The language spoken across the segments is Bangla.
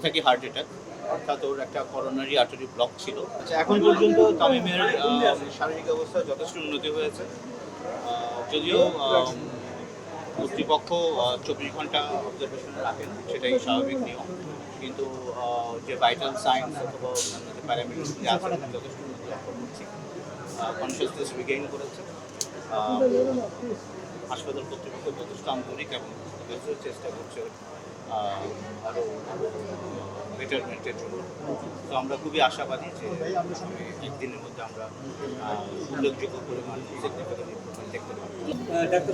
থাকি হার্ট অ্যাটাক, অর্থাৎ ওর একটা করোনারি আর্টারি ব্লক ছিল। আচ্ছা, এখন পর্যন্ত তামিমের শারীরিক অবস্থা যথেষ্ট উন্নতি হয়েছে। যদিও কর্তৃপক্ষ 24 ঘন্টা অবজারভেশনে রাখেন, সেটাই স্বাভাবিক নিয়ম, কিন্তু যে ভাইটাল সাইন্স অথবা অন্যান্য যে প্যারামিটারগুলি আছে যথেষ্ট উন্নতি লক্ষ্য করছি। কনসিয়াসনেস রিগেইন করেছে। হাসপাতাল কর্তৃপক্ষ যথেষ্ট আন্তরিক এবং যথেষ্ট চেষ্টা করছে আরও বেটারমেন্টের জন্য। তো আমরা খুবই আশাবাদী যে একদিনের মধ্যে আমরা উল্লেখযোগ্য পরিমাণ সিগনিফিকেন্ট ইমপ্রুভমেন্ট দেখতে পাবো।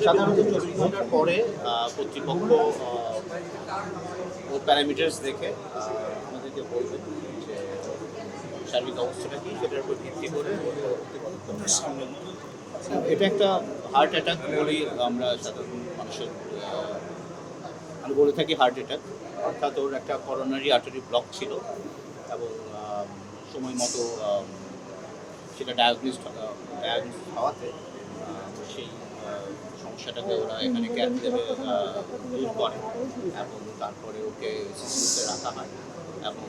সাধারণত 24 ঘন্টার পরে কর্তৃপক্ষ ও প্যারামিটার্স দেখে আমাদেরকে বলবে যে শারীরিক অবস্থাটা কী, সেটার উপর ভিত্তি করে পরবর্তী পদক্ষেপ নেওয়া হবে। এটা একটা হার্ট অ্যাটাক বলেই আমরা সাধারণ মানুষের আমি বলে থাকি হার্ট অ্যাটাক, অর্থাৎ ওর একটা করোনারি আর্টারি ব্লক ছিল এবং সময় মতো সেটা ডায়াগনোস হওয়াতে সেই সমস্যাটাকে ওরা এখানে ক্যাথল্যাবে দূর করে এবং তারপরে ওকে শিশুতে রাখা হয় এবং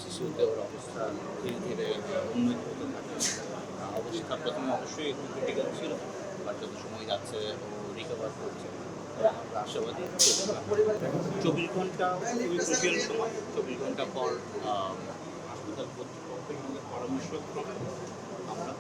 শিশুতে ওর অবস্থা ধীরে ধীরে উন্নতি হতে থাকে। অবস্থা প্রথমে অবশ্যই একটু ক্রিটিক্যাল ছিল, বাট যত সময় যাচ্ছে ও রিকভার করছে। আমরা আশাবাদী 24 ঘন্টা খুবই ক্রুশিয়াল সময়। 24 ঘন্টা পর হাসপাতাল কর্তৃপক্ষের সঙ্গে পরামর্শ ক্রমে আমরা